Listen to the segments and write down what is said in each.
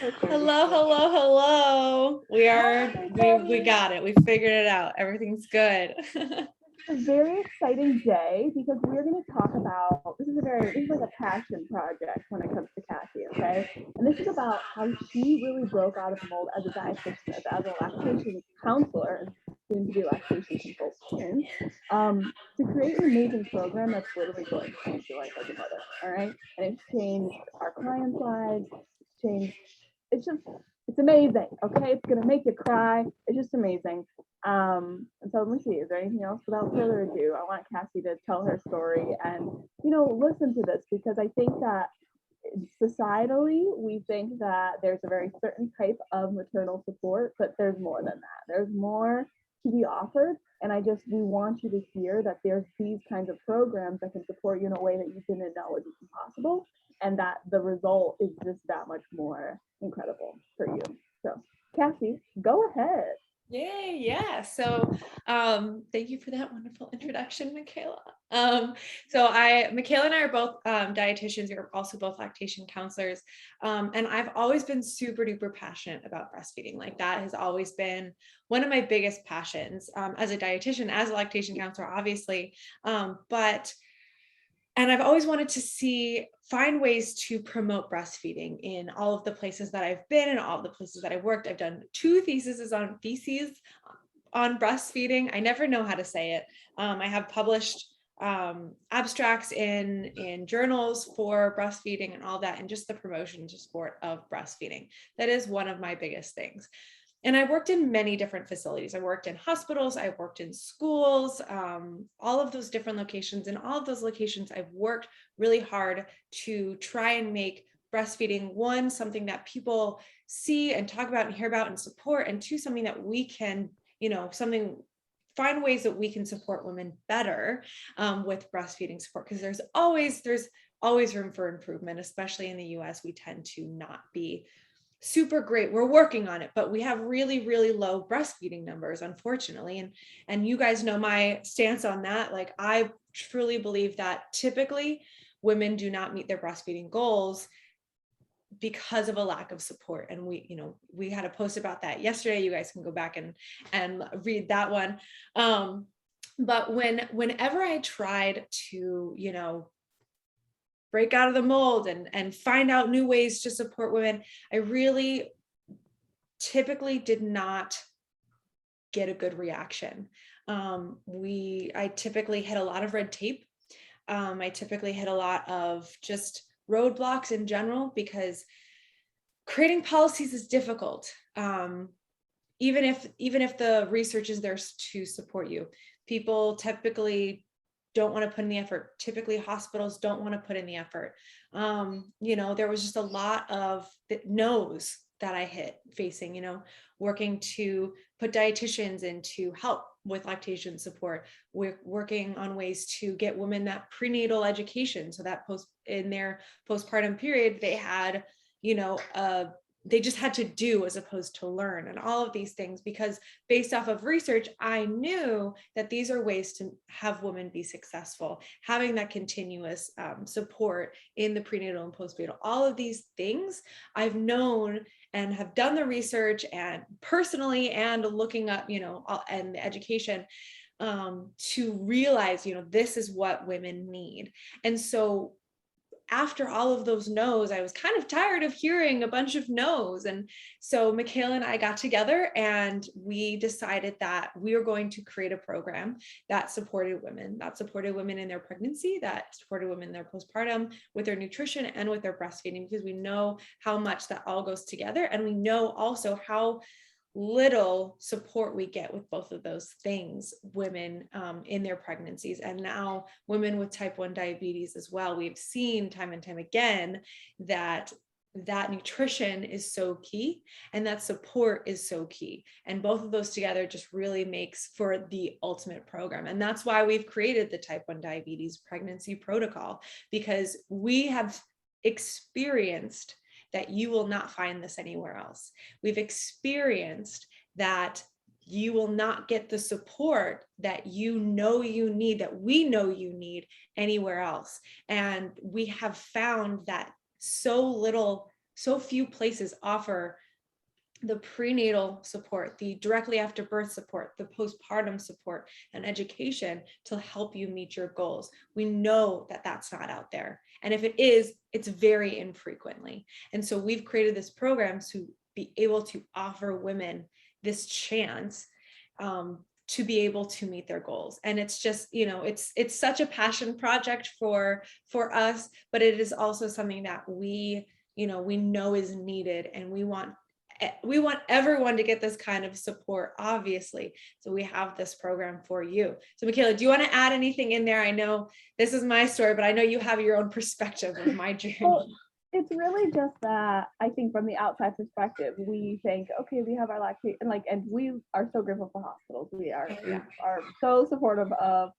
Okay. Hello, hello, hello. Hi, We Cassie. got it. We figured it out. Everything's good. It's a very exciting day because we're going to talk about this is like a passion project when it comes to Cassie, okay? And this is about how she really broke out of the mold as a dietitian, as a lactation counselor, and soon to be lactation consultant, to create an amazing program that's literally going to change your life as a mother, all right? And it's changed our clients' lives. It's changed. It's just it's amazing. Okay, it's gonna make you cry. It's just amazing. And so let me see, is there anything else? Without further ado, I want Cassie to tell her story and, listen to this because I think that societally, we think that there's a very certain type of maternal support, but there's more than that. There's more to be offered. And we want you to hear that there's these kinds of programs that can support you in a way that you didn't know was even possible. And that the result is just that much more incredible for you. So, Cassie, go ahead. Yay, yeah. So thank you for that wonderful introduction, Michaela. Michaela and I are both dietitians. We're also both lactation counselors. And I've always been super duper passionate about breastfeeding. Like that has always been one of my biggest passions as a dietitian, as a lactation counselor, obviously. But and I've always wanted to find ways to promote breastfeeding in all of the places that I've been and all of the places that I've worked. I've done two theses on breastfeeding. I never know how to say it. I have published abstracts in journals for breastfeeding and all that, and just the promotion to support of breastfeeding. That is one of my biggest things. And I worked in many different facilities. I worked in hospitals, I worked in schools, all of those different locations. And all of those locations, I've worked really hard to try and make breastfeeding, one, something that people see and talk about and hear about and support, and two, something that we can, find ways that we can support women better with breastfeeding support, because there's always room for improvement, especially in the US. We tend to not be super great. We're working on it, but we have really, really low breastfeeding numbers, unfortunately. And you guys know my stance on that. Like, I truly believe that typically women do not meet their breastfeeding goals because of a lack of support. And we had a post about that yesterday. You guys can go back and read that one. But whenever I tried to, break out of the mold and find out new ways to support women, I really typically did not get a good reaction. I typically hit a lot of red tape. I typically hit a lot of just roadblocks in general, because creating policies is difficult. Even if the research is there to support you, people typically don't want to put in the effort. Typically, hospitals don't want to put in the effort. There was just a lot of no's that I hit facing, working to put dietitians in to help with lactation support. We're working on ways to get women that prenatal education, so that in their postpartum period, they had, they just had to do as opposed to learn, and all of these things, because based off of research, I knew that these are ways to have women be successful, having that continuous support in the prenatal and postnatal. All of these things I've known and have done the research and personally, and looking up, and the education to realize, this is what women need. And so after all of those no's, I was kind of tired of hearing a bunch of no's. And so Michaela and I got together and we decided that we were going to create a program that supported women in their pregnancy, that supported women in their postpartum, with their nutrition and with their breastfeeding, because we know how much that all goes together. And we know also how little support we get with both of those things, women in their pregnancies, and now women with type 1 diabetes as well. We've seen time and time again that nutrition is so key and that support is so key, and both of those together just really makes for the ultimate program. And that's why we've created the type 1 diabetes pregnancy protocol, because we have experienced that you will not find this anywhere else. We've experienced that you will not get the support that you need, that we know you need, anywhere else. And we have found that so little so few places offer the prenatal support, the directly after birth support, the postpartum support and education to help you meet your goals. We know that that's not out there. And if it is, it's very infrequently. And so we've created this program to be able to offer women this chance to be able to meet their goals. And it's just, it's such a passion project for us, but it is also something that we know is needed, and we want everyone to get this kind of support, obviously. So we have this program for you. So Michaela, do you want to add anything in there? I know this is my story, but I know you have your own perspective of my journey. Well, it's really just that I think from the outside perspective, we think, okay, we have our lactation, and we are so grateful for hospitals. We are so supportive of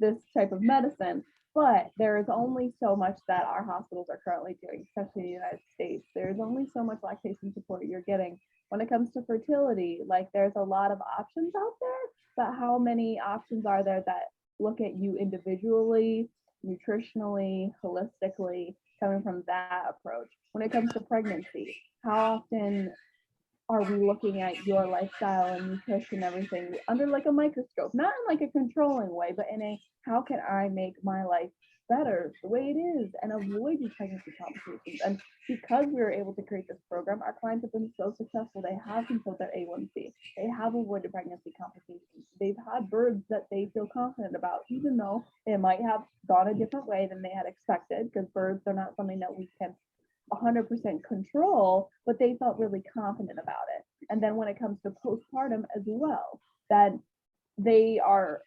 this type of medicine. But there is only so much that our hospitals are currently doing, especially in the United States. There's only so much lactation support you're getting when it comes to fertility. Like, there's a lot of options out there, but how many options are there that look at you individually, nutritionally, holistically, coming from that approach? When it comes to pregnancy, how often are we looking at your lifestyle and nutrition and everything under like a microscope, not in like a controlling way, but in a how can I make my life better the way it is and avoid these pregnancy complications? And because we were able to create this program, our clients have been so successful. They have controlled their A1C. They have avoided pregnancy complications. They've had births that they feel confident about, even though it might have gone a different way than they had expected, because births are not something that we can 100% control, but they felt really confident about it. And then when it comes to postpartum as well, that they are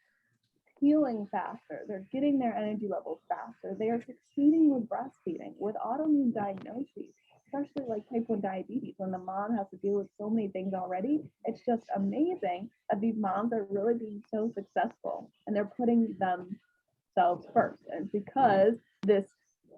healing faster, they're getting their energy levels faster, they are succeeding with breastfeeding, with autoimmune diagnoses, especially like type 1 diabetes, when the mom has to deal with so many things already. It's just amazing that these moms are really being so successful and they're putting themselves first. And because this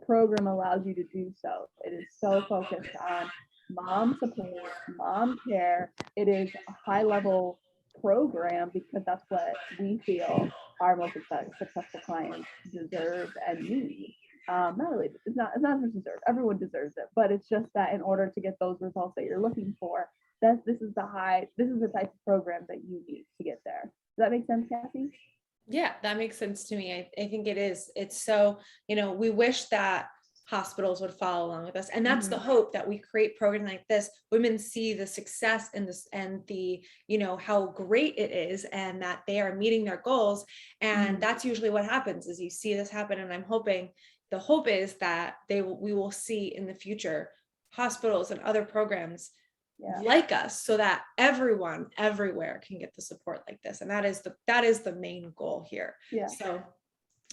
program allows you to do so, it is so focused on mom support, mom care. It is a high level program because that's what we feel our most successful clients deserve and need. Not really, it's not just deserve, everyone deserves it, but it's just that in order to get those results that you're looking for, this is the type of program that you need to get there. Does that make sense, Cassie? Yeah, that makes sense to me. I think it is. It's so, we wish that hospitals would follow along with us. And that's the hope, that we create programs like this. Women see the success in this and the, how great it is, and that they are meeting their goals. And that's usually what happens, is you see this happen. And I'm hoping, the hope is that we will see in the future hospitals and other programs like us, so that everyone everywhere can get the support like this. And that is the main goal here. So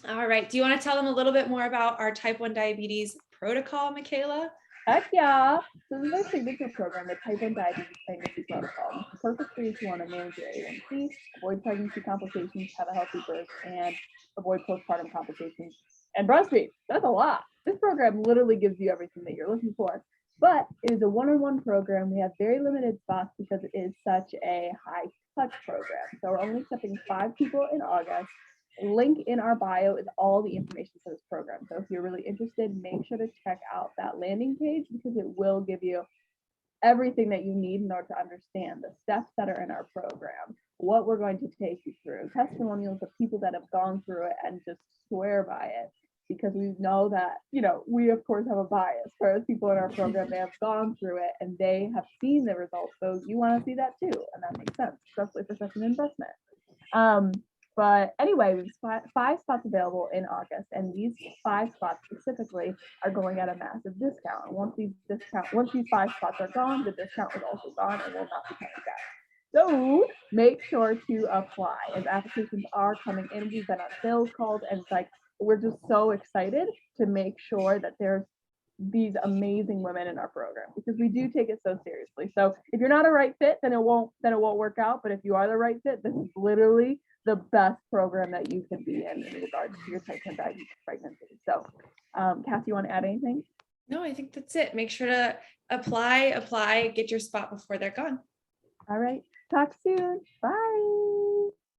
all right, do you want to tell them a little bit more about our type 1 diabetes protocol, Michaela? Heck yeah. So this is our signature program, the type 1 diabetes pregnancy protocol. It's perfect for you if you want to manage your A1C, avoid pregnancy complications, have a healthy birth, and avoid postpartum complications and breastfeed. That's a lot. This program literally gives you everything that you're looking for. But it is a one-on-one program. We have very limited spots because it is such a high touch program. So we're only accepting 5 people in August. Link in our bio is all the information for this program. So if you're really interested, make sure to check out that landing page, because it will give you everything that you need in order to understand the steps that are in our program, what we're going to take you through, testimonials of people that have gone through it and just swear by it. Because we know that, we of course have a bias. Whereas people in our program, they have gone through it and they have seen the results. So you want to see that too. And that makes sense, especially for such an investment. But anyway, we have 5 spots available in August, and these 5 spots specifically are going at a massive discount. Once these 5 spots are gone, the discount is also gone and will not be coming back. So make sure to apply, as applications are coming in. We've been on sales calls, and it's like, we're just so excited to make sure that there's these amazing women in our program, because we do take it so seriously. So if you're not a right fit, then it won't work out. But if you are the right fit, this is literally the best program that you can be in regards to your type 1 diabetes pregnancy. So Cassie, you want to add anything? No, I think that's it. Make sure to apply, get your spot before they're gone. All right. Talk soon. Bye.